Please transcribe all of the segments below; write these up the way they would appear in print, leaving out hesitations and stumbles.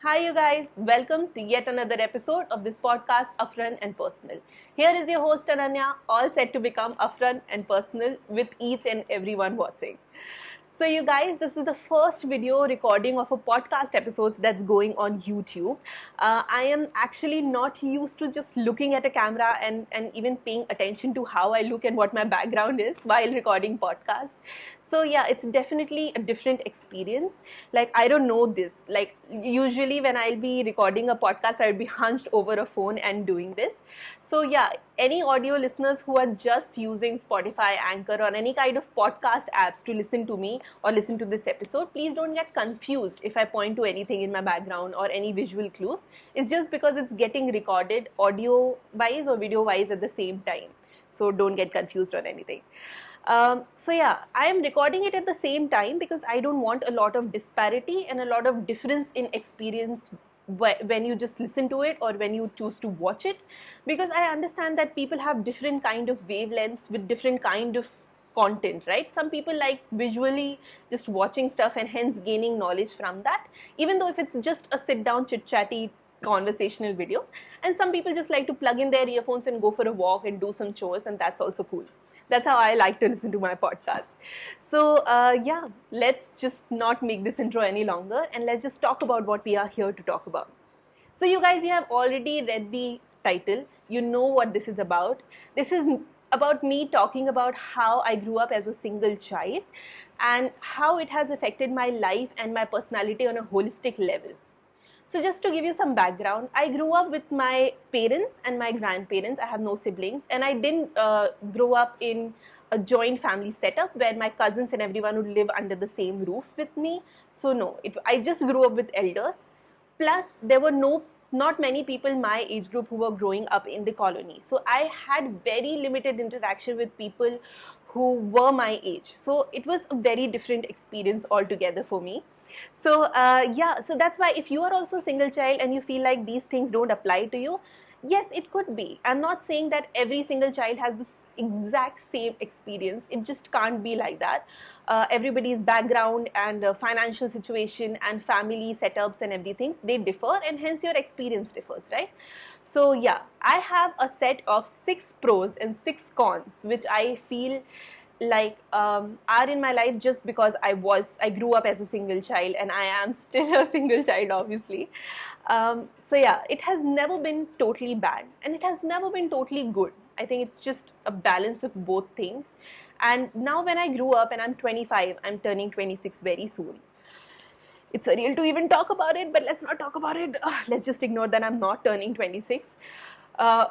Hi, you guys. Welcome to yet another episode of this podcast, Afran and Personal. Here is your host, Ananya, all set to become Afran and Personal with each and everyone watching. So, you guys, this is the first video recording of a podcast episodes that's going on YouTube. I am actually not used to just looking at a camera and even paying attention to how I look and what my background is while recording podcasts. So yeah, it's definitely a different experience. Like, I don't know this. Like, usually when I'll be recording a podcast, I'll be hunched over a phone and doing this. So yeah, any audio listeners who are just using Spotify, Anchor, or any kind of podcast apps to listen to me or listen to this episode, please don't get confused if I point to anything in my background or any visual clues. It's just because it's getting recorded audio wise or video wise at the same time. So don't get confused on anything. So yeah, I am recording it at the same time because I don't want a lot of disparity and a lot of difference in experience when you just listen to it or when you choose to watch it, because I understand that people have different kind of wavelengths with different kind of content, right? Some people like visually just watching stuff and hence gaining knowledge from that, even though if it's just a sit down chit chatty conversational video, and some people just like to plug in their earphones and go for a walk and do some chores, and that's also cool. That's how I like to listen to my podcast. So yeah, let's just not make this intro any longer and let's just talk about what we are here to talk about. So you guys, you have already read the title. You know what this is about. This is about me talking about how I grew up as a single child and how it has affected my life and my personality on a holistic level. So just to give you some background, I grew up with my parents and my grandparents. I have no siblings, and I didn't grow up in a joint family setup where my cousins and everyone would live under the same roof with me. So no, I just grew up with elders. Plus, there were not many people my age group who were growing up in the colony. So I had very limited interaction with people who were my age. So it was a very different experience altogether for me. So yeah, so that's why if you are also a single child and you feel like these things don't apply to you, yes, it could be. I'm not saying that every single child has this exact same experience. It just can't be like that. Everybody's background and financial situation and family setups and everything, they differ, and hence your experience differs, right? So yeah, I have a set of 6 pros and 6 cons which I feel like are in my life just because I grew up as a single child and I am still a single child, obviously. So yeah, it has never been totally bad and it has never been totally good. I think it's just a balance of both things. And now when I grew up and I'm 25, I'm turning 26 very soon. It's surreal to even talk about it, but let's not talk about it. Let's just ignore that I'm not turning 26. Uh,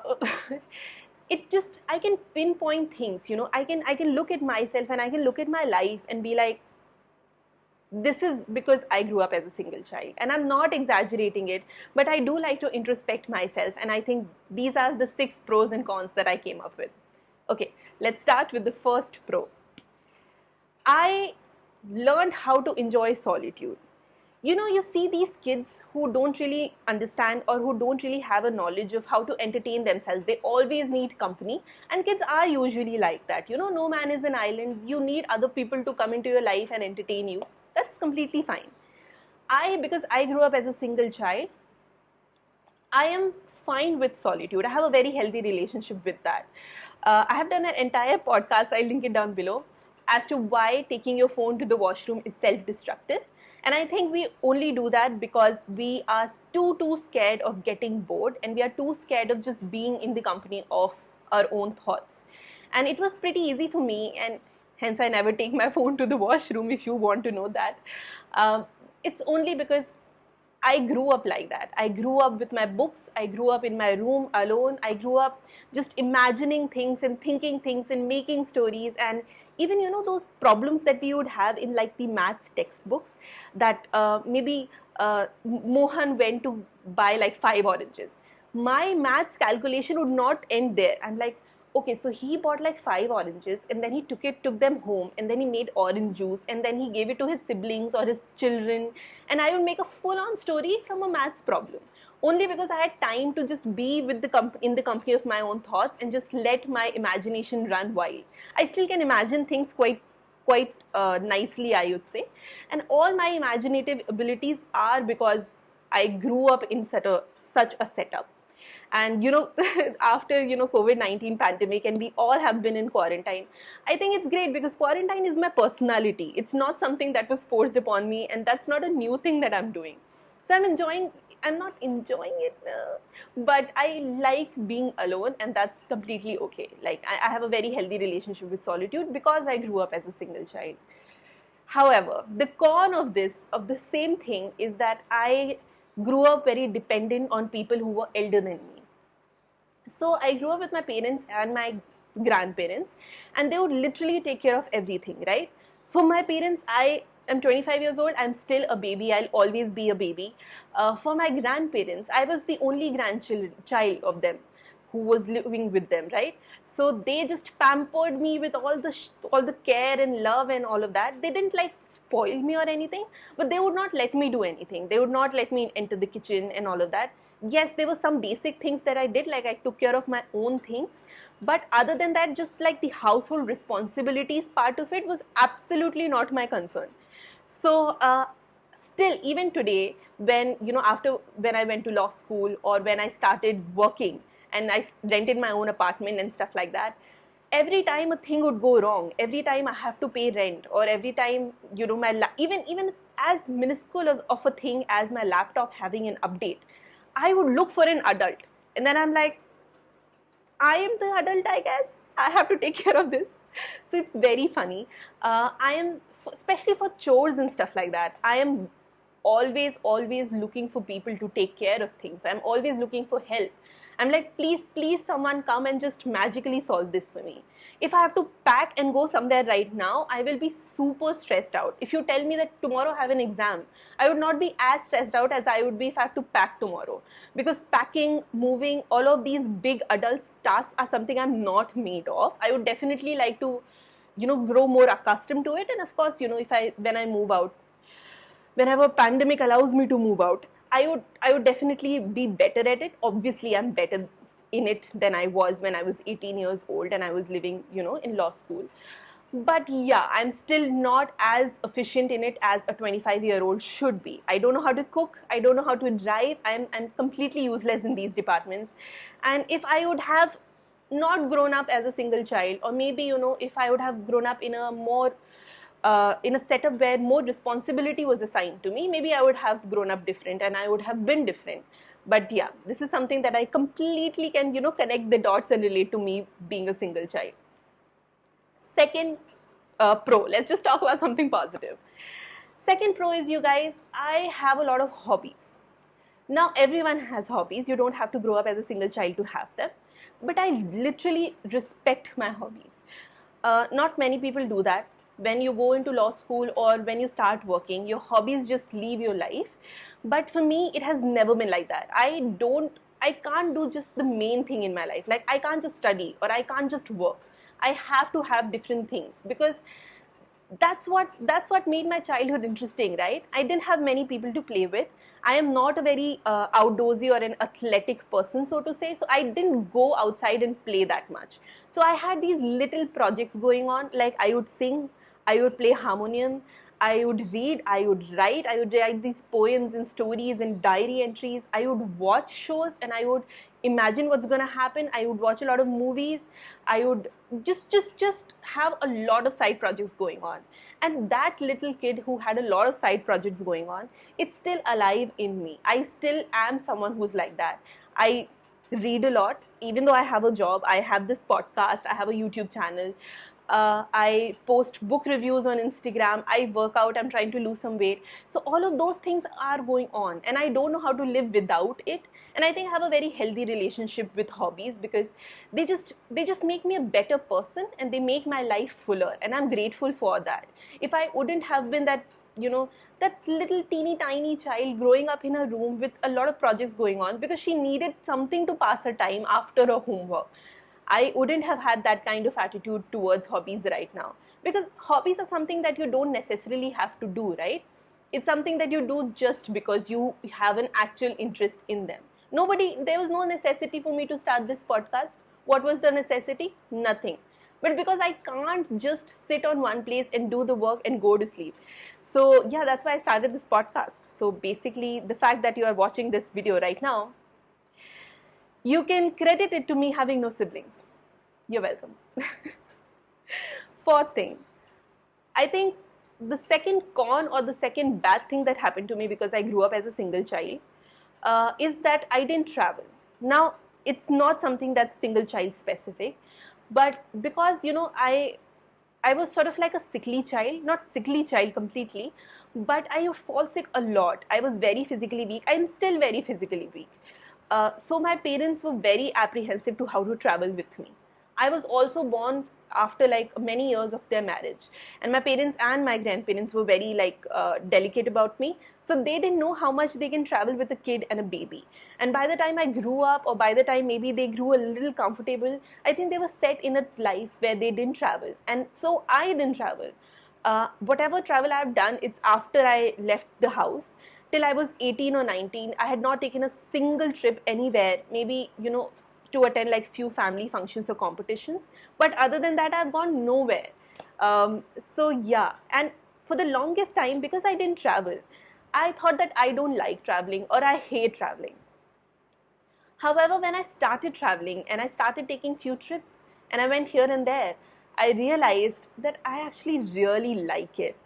it just, I can pinpoint things, I can look at myself and I can look at my life and be like, this is because I grew up as a single child, and I'm not exaggerating it, but I do like to introspect myself, and I think these are the 6 pros and cons that I came up with. Okay, let's start with the first pro. I learned how to enjoy solitude. You see these kids who don't really understand or who don't really have a knowledge of how to entertain themselves. They always need company, and kids are usually like that. No man is an island. You need other people to come into your life and entertain you. That's completely fine. Because I grew up as a single child, I am fine with solitude. I have a very healthy relationship with that. I have done an entire podcast, I'll link it down below, as to why taking your phone to the washroom is self-destructive. And I think we only do that because we are too scared of getting bored, and we are too scared of just being in the company of our own thoughts. And it was pretty easy for me, and hence I never take my phone to the washroom, if you want to know that. It's only because I grew up like that. I grew up with my books. I grew up in my room alone. I grew up just imagining things and thinking things and making stories. And even, those problems that we would have in like the maths textbooks, that maybe Mohan went to buy like 5 oranges. My maths calculation would not end there. I'm like, okay, so he bought like 5 oranges and then he took them home, and then he made orange juice, and then he gave it to his siblings or his children, and I would make a full-on story from a maths problem, only because I had time to just be with in the company of my own thoughts and just let my imagination run wild. I still can imagine things quite nicely, I would say, and all my imaginative abilities are because I grew up in such a setup. And after COVID-19 pandemic, and we all have been in quarantine, I think it's great because quarantine is my personality. It's not something that was forced upon me, and that's not a new thing that I'm doing. So I'm not enjoying it, but I like being alone, and that's completely okay. Like I have a very healthy relationship with solitude because I grew up as a single child. However, the con of the same thing, is that I grew up very dependent on people who were elder than me. So I grew up with my parents and my grandparents, and they would literally take care of everything, right? For my parents, I am 25 years old, I'm still a baby, I'll always be a baby. For my grandparents, I was the only child of them who was living with them, right? So they just pampered me with all the care and love and all of that. They didn't like spoil me or anything, but they would not let me do anything. They would not let me enter the kitchen and all of that. Yes, there were some basic things that I did, like I took care of my own things, but other than that, just like the household responsibilities part of it was absolutely not my concern. So still, even today, when after when I went to law school, or when I started working and I rented my own apartment and stuff like that, every time a thing would go wrong, every time I have to pay rent, or every time even as minuscule of a thing as my laptop having an update, I would look for an adult, and then I'm like, I am the adult, I guess. I have to take care of this. So it's very funny. I am, especially for chores and stuff like that, I am always looking for people to take care of things. I'm always looking for help. I'm like, please someone come and just magically solve this for me. If I have to pack and go somewhere right now, I will be super stressed out. If you tell me that tomorrow I have an exam, I would not be as stressed out as I would be if I have to pack tomorrow. Because packing, moving, all of these big adult tasks are something I'm not made of. I would definitely like to, grow more accustomed to it. And of course, when I move out, whenever pandemic allows me to move out, I would definitely be better at it. Obviously, I'm better in it than I was when I was 18 years old and I was living, in law school. But yeah, I'm still not as efficient in it as a 25-year-old should be. I don't know how to cook. I don't know how to drive. I'm completely useless in these departments. And if I would have not grown up as a single child, or maybe, if I would have grown up in a more in a setup where more responsibility was assigned to me, maybe I would have grown up different and I would have been different. But yeah, this is something that I completely can, connect the dots and relate to me being a single child. Second pro, let's just talk about something positive. Second pro is, you guys, I have a lot of hobbies. Now, everyone has hobbies. You don't have to grow up as a single child to have them. But I literally respect my hobbies. Not many people do that. When you go into law school or when you start working, your hobbies just leave your life. But for me, it has never been like that. I can't do just the main thing in my life. Like, I can't just study or I can't just work. I have to have different things, because that's what made my childhood interesting, right? I didn't have many people to play with. I am not a very outdoorsy or an athletic person, so to say, so I didn't go outside and play that much. So I had these little projects going on, like I would sing, I would play harmonium, I would read, I would write these poems and stories and diary entries. I would watch shows and I would imagine what's going to happen. I would watch a lot of movies. I would just have a lot of side projects going on. And that little kid who had a lot of side projects going on, it's still alive in me. I still am someone who's like that. I read a lot, even though I have a job. I have this podcast, I have a YouTube channel. I post book reviews on Instagram, I work out, I'm trying to lose some weight. So all of those things are going on and I don't know how to live without it. And I think I have a very healthy relationship with hobbies, because they just make me a better person and they make my life fuller, and I'm grateful for that. If I wouldn't have been that, that little teeny tiny child growing up in a room with a lot of projects going on because she needed something to pass her time after her homework, I wouldn't have had that kind of attitude towards hobbies right now. Because hobbies are something that you don't necessarily have to do, right? It's something that you do just because you have an actual interest in them. There was no necessity for me to start this podcast. What was the necessity? Nothing. but because I can't just sit on one place and do the work and go to sleep. So yeah, that's why I started this podcast. So basically, the fact that you are watching this video right now, you can credit it to me having no siblings. You're welcome. Fourth thing, I think the second con or the second bad thing that happened to me because I grew up as a single child is that I didn't travel. Now, it's not something that's single child specific, but because, you know, I was sort of like a sickly child, not sickly child completely, but I would fall sick a lot. I was very physically weak. I'm still very physically weak. So my parents were very apprehensive to how to travel with me. I was also born after like many years of their marriage, and my parents and my grandparents were very delicate about me, so they didn't know how much they can travel with a kid and a baby. And by the time I grew up, or by the time maybe they grew a little comfortable, I think they were set in a life where they didn't travel, and so I didn't travel. Whatever travel I've done, it's after I left the house. Till I was 18 or 19, I had not taken a single trip anywhere, maybe, you know, to attend like few family functions or competitions, but other than that I've gone nowhere. So yeah, and for the longest time, because I didn't travel, I thought that I don't like traveling or I hate traveling. However, when I started traveling and I started taking few trips and I went here and there, I realized that I actually really like it.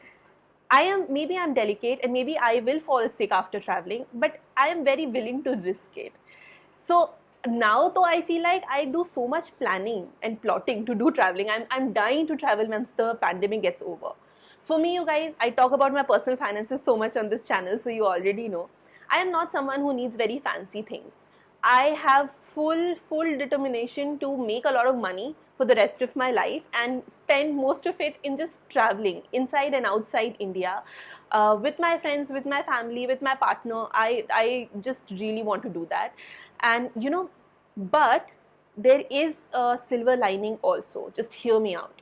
Maybe I'm delicate and maybe I will fall sick after traveling, but I am very willing to risk it. So now though I feel like I do so much planning and plotting to do traveling. I'm dying to travel once the pandemic gets over. For me, you guys, I talk about my personal finances so much on this channel, so you already know. I am not someone who needs very fancy things. I have full determination to make a lot of money for the rest of my life and spend most of it in just traveling inside and outside India, with my friends, with my family, with my partner. I just really want to do that. And you know, but there is a silver lining also. Just hear me out.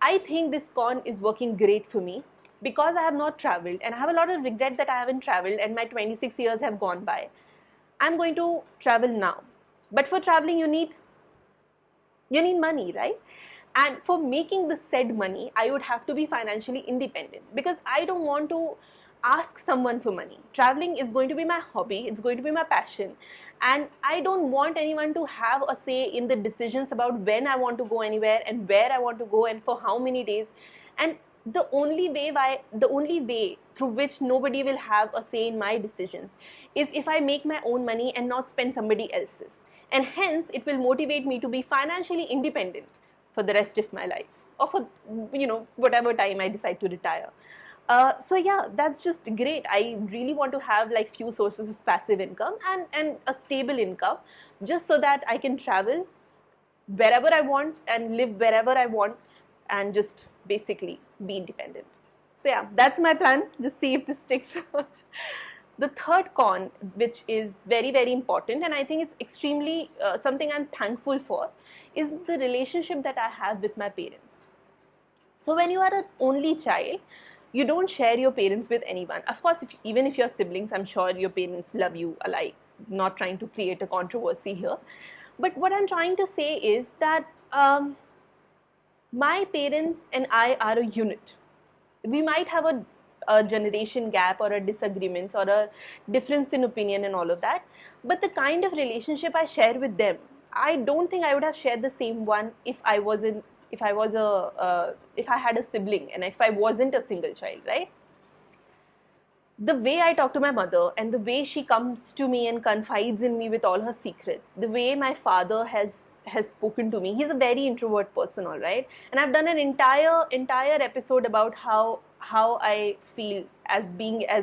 I think this con is working great for me because I have not traveled and I have a lot of regret that I haven't traveled and my 26 years have gone by. I'm going to travel now. But for traveling, you need money, right? And for making the said money, I would have to be financially independent because I don't want to ask someone for money. Traveling is going to be my hobby, it's going to be my passion, and I don't want anyone to have a say in the decisions about when I want to go anywhere and where I want to go and for how many days. And the only way through which nobody will have a say in my decisions is if I make my own money and not spend somebody else's. And hence it will motivate me to be financially independent for the rest of my life, or for, you know, whatever time I decide to retire. So yeah, that's just great. I really want to have like few sources of passive income and a stable income, just so that I can travel wherever I want and live wherever I want and just basically be independent. So yeah, that's my plan. Just see if this sticks. The third con, which is very important, and I think it's extremely something I'm thankful for, is the relationship that I have with my parents. So when you are an only child, you don't share your parents with anyone. Of course, even if you're siblings, I'm sure your parents love you alike. Not trying to create a controversy here. But what I'm trying to say is that my parents and I are a unit. We might have a generation gap or a disagreements or a difference in opinion and all of that. But the kind of relationship I share with them, I don't think I would have shared the same one if I had a sibling and if I wasn't a single child, right? The way I talk to my mother and the way she comes to me and confides in me with all her secrets, the way my father has spoken to me, he's a very introvert person, all right? And I've done an entire episode about how I feel as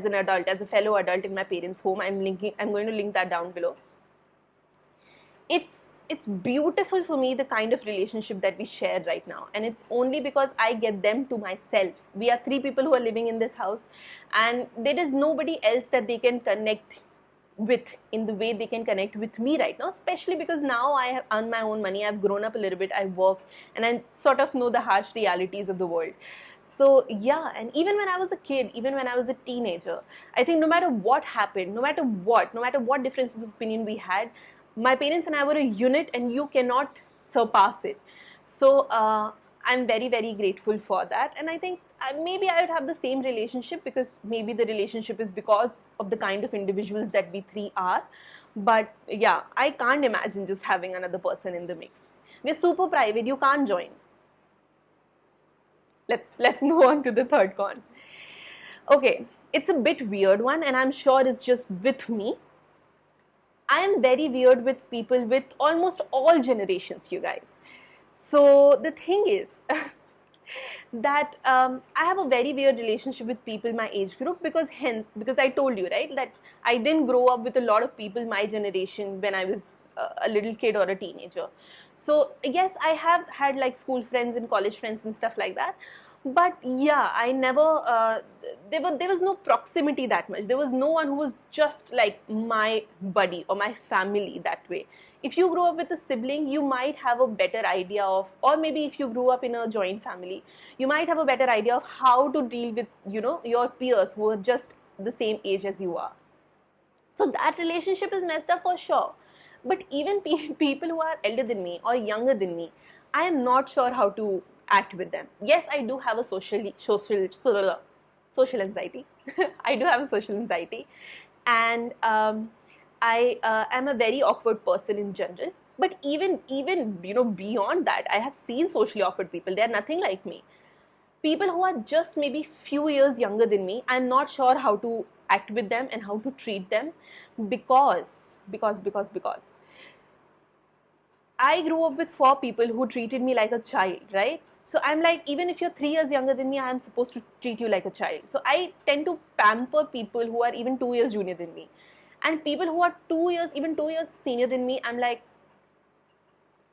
an adult, as a fellow adult in my parents' home. I'm going to link that down below. It's beautiful for me, the kind of relationship that we share right now, and it's only because I get them to myself. We are 3 people who are living in this house, and there is nobody else that they can connect with in the way they can connect with me right now, especially because now I have earned my own money, I've grown up a little bit, I work, and I sort of know the harsh realities of the world. So yeah, and even when I was a kid, even when I was a teenager, I think no matter what happened, no matter what differences of opinion we had, my parents and I were a unit, and you cannot surpass it. So I'm very, very grateful for that. And I think maybe I would have the same relationship, because maybe the relationship is because of the kind of individuals that we three are. But yeah, I can't imagine just having another person in the mix. We're super private, you can't join. Let's move on to the third con. Okay, it's a bit weird one, and I'm sure it's just with me. I am very weird with people with almost all generations, you guys. So the thing is that I have a very weird relationship with people my age group, because I told you, right, that I didn't grow up with a lot of people my generation when I was a little kid or a teenager. So yes, I have had like school friends and college friends and stuff like that, but yeah, I never there was no proximity that much. There was no one who was just like my buddy or my family that way. If you grow up with a sibling, you might have a better idea of, or maybe if you grew up in a joint family, you might have a better idea of how to deal with, you know, your peers who are just the same age as you are. So that relationship is messed up for sure. But even people who are elder than me or younger than me, I am not sure how to act with them. Yes, I do have a social anxiety. I do have a social anxiety, and I am a very awkward person in general. But even you know, beyond that, I have seen socially awkward people. They are nothing like me. People who are just maybe few years younger than me, I'm not sure how to act with them and how to treat them, because I grew up with 4 people who treated me like a child, right? So I'm like, even if you're 3 years younger than me, I'm supposed to treat you like a child. So I tend to pamper people who are even 2 years junior than me. And people who are 2 years, even 2 years senior than me, I'm like,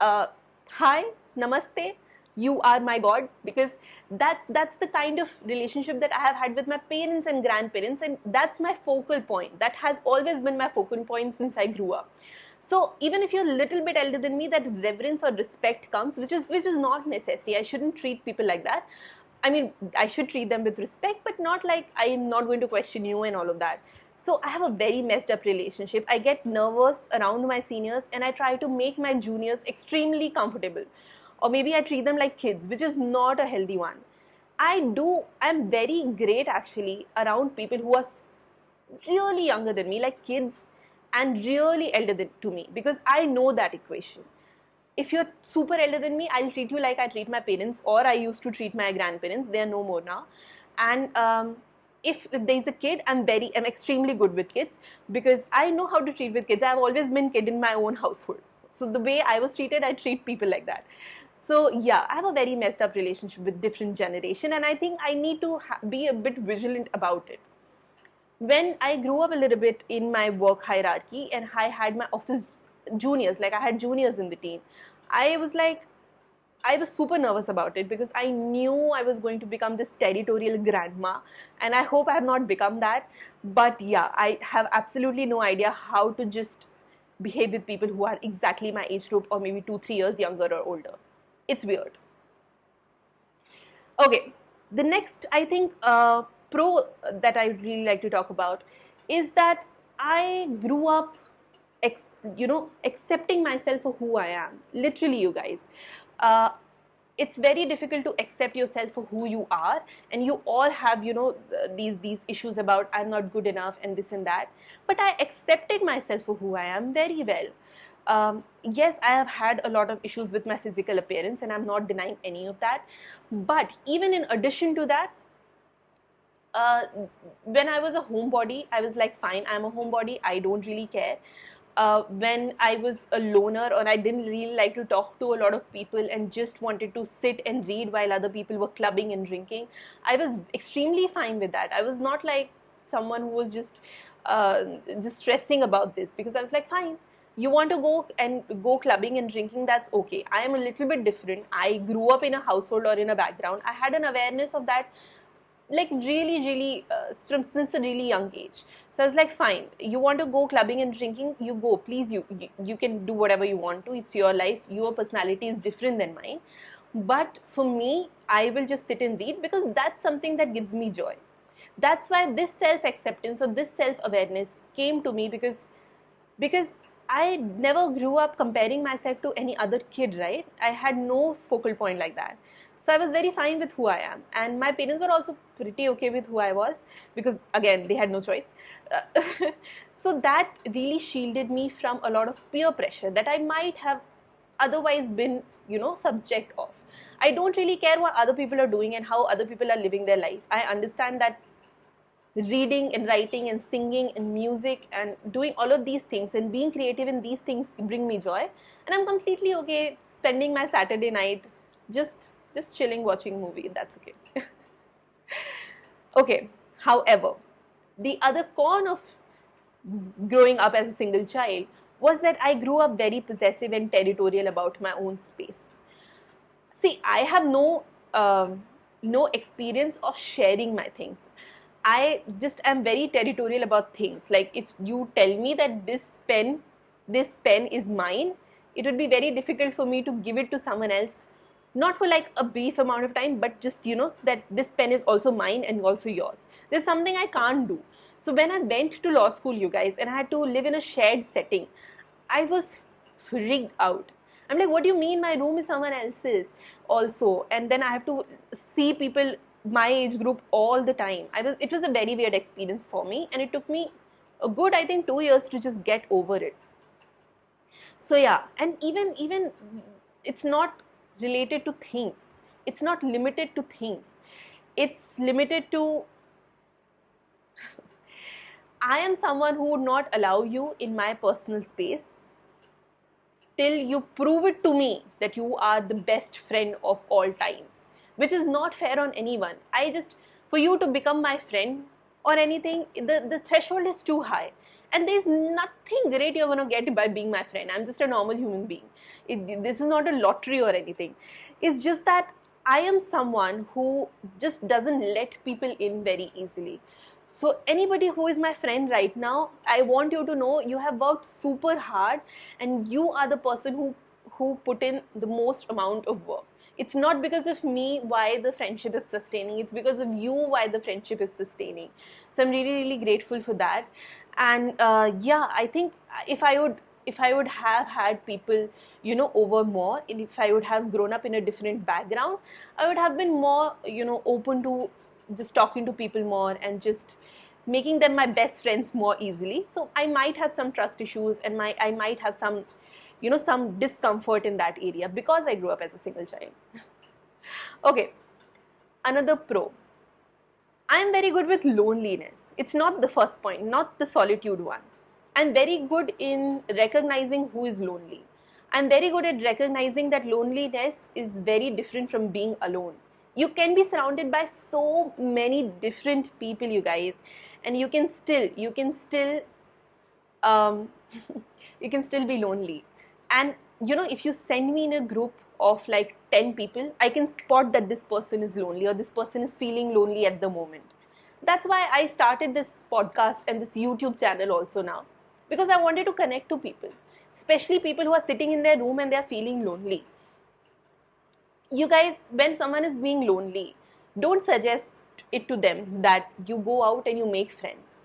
hi, namaste, you are my god, because that's the kind of relationship that I have had with my parents and grandparents, and that's my focal point. That has always been my focal point since I grew up. So even if you're a little bit elder than me, that reverence or respect comes, which is not necessary. I shouldn't treat people like that. I mean, I should treat them with respect, but not like I am not going to question you and all of that. So I have a very messed up relationship. I get nervous around my seniors, and I try to make my juniors extremely comfortable. Or maybe I treat them like kids, which is not a healthy one. I'm very great actually around people who are really younger than me, like kids, and really elder to me, because I know that equation. If you're super elder than me, I'll treat you like I treat my parents, or I used to treat my grandparents. They are no more now. And if there's a kid, I'm extremely good with kids, because I know how to treat with kids. I've always been kid in my own household. So the way I was treated, I treat people like that. So yeah, I have a very messed up relationship with different generation, and I think I need to be a bit vigilant about it. When I grew up a little bit in my work hierarchy, and I had my office juniors, like I had juniors in the team, I was super nervous about it, because I knew I was going to become this territorial grandma, and I hope I have not become that. But yeah, I have absolutely no idea how to just behave with people who are exactly my age group, or maybe 2-3 years younger or older. It's weird. Okay, the next, I think, pro that I really like to talk about is that I grew up, accepting myself for who I am. Literally, you guys. It's very difficult to accept yourself for who you are, and you all have, these issues about I'm not good enough and this and that. But I accepted myself for who I am very well. Yes, I have had a lot of issues with my physical appearance, and I'm not denying any of that. But even in addition to that, when I was a homebody, I was like, fine, I'm a homebody, I don't really care. When I was a loner, or I didn't really like to talk to a lot of people and just wanted to sit and read while other people were clubbing and drinking, I was extremely fine with that. I was not like someone who was just stressing about this, because I was like, fine, you want to go clubbing and drinking, that's okay. I am a little bit different. I grew up in a household or in a background. I had an awareness of that, like really since a really young age. So I was like, fine, you want to go clubbing and drinking, you go, please, you can do whatever you want to. It's your life, your personality is different than mine. But for me, I will just sit and read, because that's something that gives me joy. That's why this self-acceptance or this self-awareness came to me, because I never grew up comparing myself to any other kid, right? I had no focal point like that. So I was very fine with who I am. And my parents were also pretty okay with who I was because, again, they had no choice. Uh, so that really shielded me from a lot of peer pressure that I might have otherwise been, subject of. I don't really care what other people are doing and how other people are living their life. I understand that reading and writing and singing and music and doing all of these things and being creative in these things bring me joy, and I'm completely okay spending my Saturday night just chilling watching movie. That's okay. Okay, however, the other con of growing up as a single child was that I grew up very possessive and territorial about my own space. See, I have no experience of sharing my things. I just am very territorial about things. Like if you tell me that this pen is mine, it would be very difficult for me to give it to someone else, not for like a brief amount of time, but just so that this pen is also mine and also yours. There's something I can't do. So when I went to law school, you guys, and I had to live in a shared setting, I was freaked out. I'm like, what do you mean my room is someone else's also? And then I have to see people my age group all the time. It was a very weird experience for me, and it took me a good, I think, 2 years to just get over it. So yeah, and even it's not related to things. It's not limited to things. It's limited to I am someone who would not allow you in my personal space till you prove it to me that you are the best friend of all times, which is not fair on anyone. For you to become my friend or anything, the threshold is too high. And there's nothing great you're going to get by being my friend. I'm just a normal human being. This is not a lottery or anything. It's just that I am someone who just doesn't let people in very easily. So anybody who is my friend right now, I want you to know you have worked super hard and you are the person who put in the most amount of work. It's not because of me why the friendship is sustaining. It's because of you why the friendship is sustaining. So I'm really, really grateful for that. And yeah, I think if I would have had people, over more, and if I would have grown up in a different background, I would have been more, open to just talking to people more and just making them my best friends more easily. So I might have some trust issues and I might have some, some discomfort in that area because I grew up as a single child. Okay, another pro. I'm very good with loneliness. It's not the first point, not the solitude one. I'm very good in recognizing who is lonely. I'm very good at recognizing that loneliness is very different from being alone. You can be surrounded by so many different people, you guys, and you can still you can still be lonely. And if you send me in a group of like 10 people, I can spot that this person is lonely or this person is feeling lonely at the moment. That's why I started this podcast and this YouTube channel also now, because I wanted to connect to people, especially people who are sitting in their room and they are feeling lonely. You guys, when someone is being lonely, don't suggest it to them that you go out and you make friends.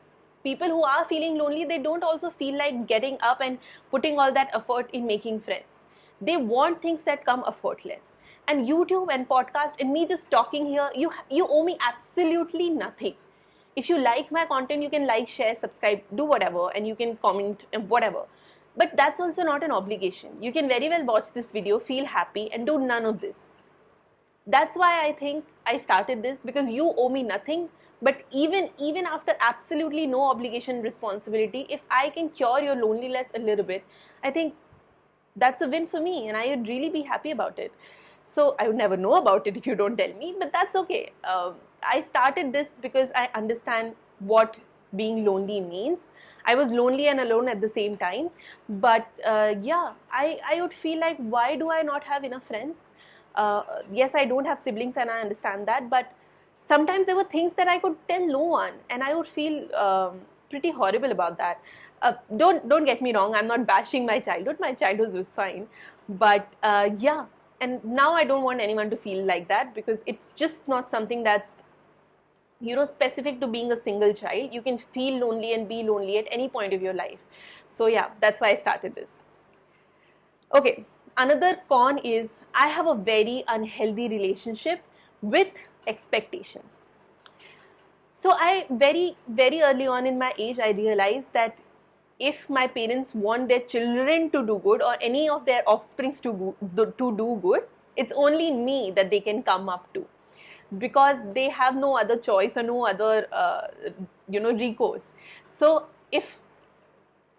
People who are feeling lonely, they don't also feel like getting up and putting all that effort in making friends. They want things that come effortless. And YouTube and podcast and me just talking here, you owe me absolutely nothing. If you like my content, you can like, share, subscribe, do whatever, and you can comment and whatever. But that's also not an obligation. You can very well watch this video, feel happy, and do none of this. That's why I think I started this, because you owe me nothing. But even after absolutely no obligation, responsibility, if I can cure your loneliness a little bit, I think that's a win for me, and I would really be happy about it. So I would never know about it if you don't tell me, but that's okay. I started this because I understand what being lonely means. I was lonely and alone at the same time, but yeah, I would feel like, why do I not have enough friends? Yes, I don't have siblings and I understand that, but sometimes there were things that I could tell no one, and I would feel pretty horrible about that. Don't get me wrong, I'm not bashing my childhood. My childhood was fine, but yeah, and now I don't want anyone to feel like that, because it's just not something that's specific to being a single child. You can feel lonely and be lonely at any point of your life. So yeah, that's why I started this. Okay, another con is I have a very unhealthy relationship with expectations. So I very early on in my age, I realized that if my parents want their children to do good or any of their offsprings to do good, it's only me that they can come up to, because they have no other choice or no other recourse. So if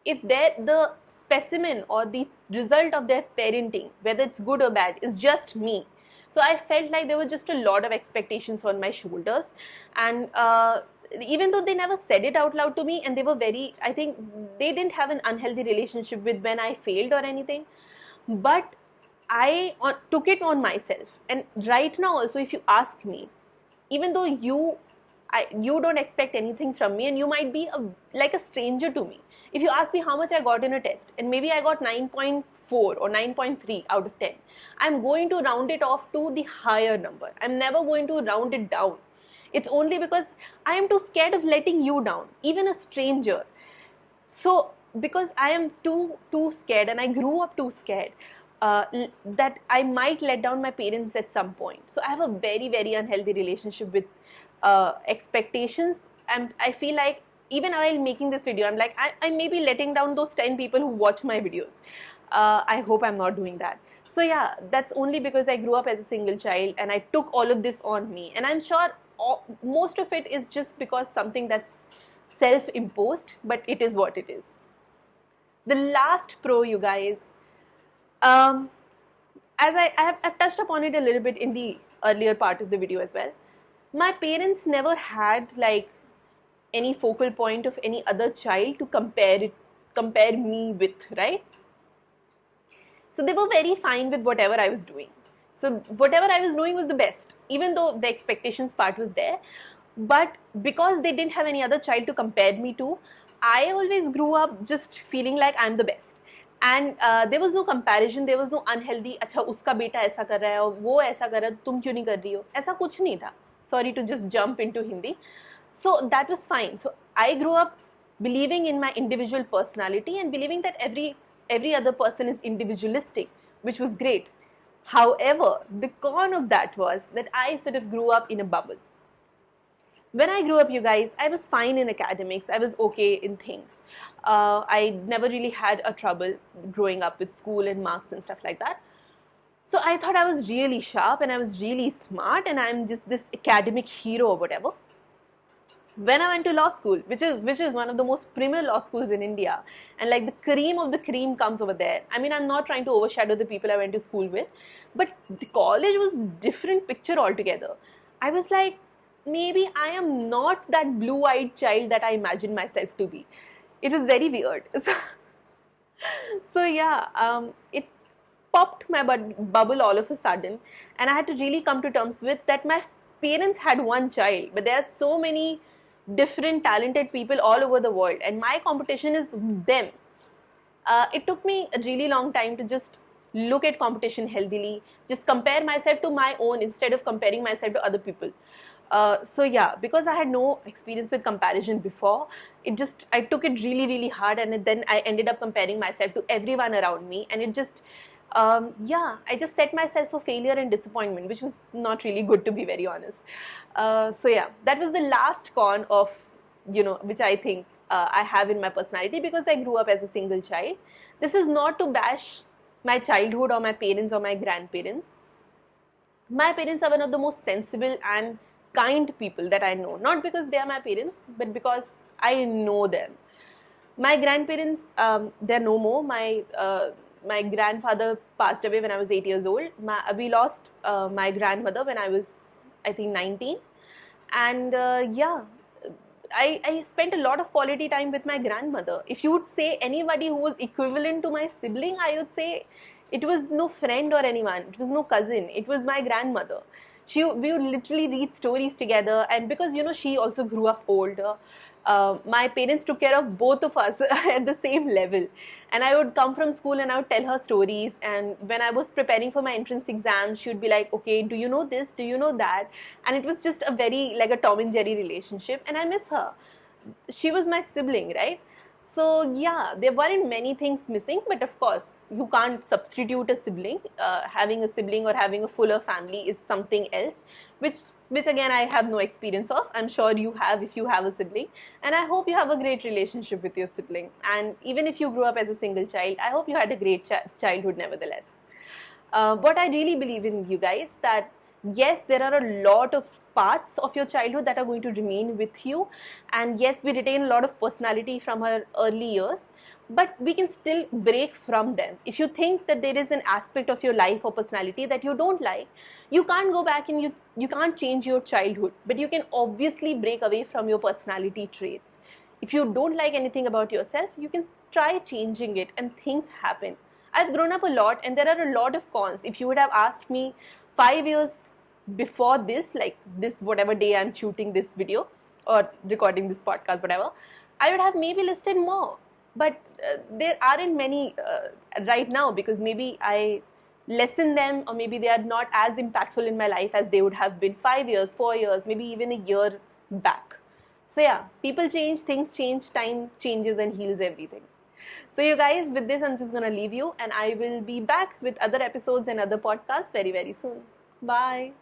the specimen or the result of their parenting, whether it's good or bad, is just me, so I felt like there were just a lot of expectations on my shoulders. And even though they never said it out loud to me, and they were very, I think they didn't have an unhealthy relationship with when I failed or anything, but I took it on myself. And right now also, if you ask me, even though you don't expect anything from me, and you might be like a stranger to me, if you ask me how much I got in a test, and maybe I got 9.4 or 9.3 out of 10, I'm going to round it off to the higher number. I'm never going to round it down. It's only because I am too scared of letting you down, even a stranger. So because I am too scared, and I grew up too scared, that I might let down my parents at some point. So I have a very unhealthy relationship with expectations, and I feel like even while making this video, I'm like, I may be letting down those 10 people who watch my videos. I hope I'm not doing that. So yeah, that's only because I grew up as a single child and I took all of this on me, and I'm sure most of it is just because something that's self-imposed, but it is what it is. The last pro, you guys, as I've touched upon it a little bit in the earlier part of the video as well, my parents never had like any focal point of any other child to compare me with, right? So they were very fine with whatever I was doing. So whatever I was doing was the best, even though the expectations part was there. But because they didn't have any other child to compare me to, I always grew up just feeling like I'm the best. And there was no comparison, there was no unhealthy, अच्छा उसका बेटा ऐसा कर रहा है और वो ऐसा कर रहा है, तुम क्यों नहीं कर रही हो, ऐसा कुछ नहीं था. Sorry to just jump into Hindi. So that was fine. So I grew up believing in my individual personality and believing that every other person is individualistic, which was great. However, the con of that was that I sort of grew up in a bubble. When I grew up, you guys, I was fine in academics. I was okay in things. I never really had a trouble growing up with school and marks and stuff like that. So I thought I was really sharp and I was really smart and I'm just this academic hero or whatever. When I went to law school, which is one of the most premier law schools in India, and like the cream of the cream comes over there. I mean, I'm not trying to overshadow the people I went to school with, but the college was different picture altogether. I was like, maybe I am not that blue-eyed child that I imagined myself to be. It was very weird. So yeah, it popped my bubble all of a sudden, and I had to really come to terms with that my parents had one child, but there are so many different talented people all over the world, and my competition is them. It took me a really long time to just look at competition healthily, just compare myself to my own instead of comparing myself to other people. So yeah, because I had no experience with comparison before, I took it really hard, and then I ended up comparing myself to everyone around me, and it just yeah, I just set myself for failure and disappointment, which was not really good, to be very honest. So yeah, that was the last con of, which I think I have in my personality, because I grew up as a single child. This is not to bash my childhood or my parents or my grandparents. My parents are one of the most sensible and kind people that I know, not because they are my parents, but because I know them. My grandparents, they're no more. My grandfather passed away when I was 8 years old. We lost my grandmother when I was, I think, 19. And yeah, I spent a lot of quality time with my grandmother. If you would say anybody who was equivalent to my sibling, I would say it was no friend or anyone. It was no cousin. It was my grandmother. We would literally read stories together, and because she also grew up older, my parents took care of both of us at the same level. And I would come from school and I would tell her stories, and when I was preparing for my entrance exam, she would be like, okay, do you know this, do you know that? And it was just a very like a Tom and Jerry relationship, and I miss her. She was my sibling, right? So yeah, there weren't many things missing, but of course, you can't substitute a sibling. Having a sibling or having a fuller family is something else, which again I have no experience of. I'm sure you have if you have a sibling, and I hope you have a great relationship with your sibling. And even if you grew up as a single child, I hope you had a great childhood nevertheless. What I really believe in, you guys, that yes, there are a lot of parts of your childhood that are going to remain with you, and yes, we retain a lot of personality from our early years, but we can still break from them. If you think that there is an aspect of your life or personality that you don't like, you can't go back and you can't change your childhood, but you can obviously break away from your personality traits. If you don't like anything about yourself, you can try changing it, and things happen. I've grown up a lot, and there are a lot of cons. If you would have asked me 5 years before this, like this, whatever day I'm shooting this video or recording this podcast, whatever, I would have maybe listed more. But there aren't many right now, because maybe I lessen them, or maybe they are not as impactful in my life as they would have been 5 years, 4 years, maybe even a year back. So yeah, people change, things change, time changes and heals everything. So you guys, with this, I'm just gonna leave you, and I will be back with other episodes and other podcasts very, very soon. Bye.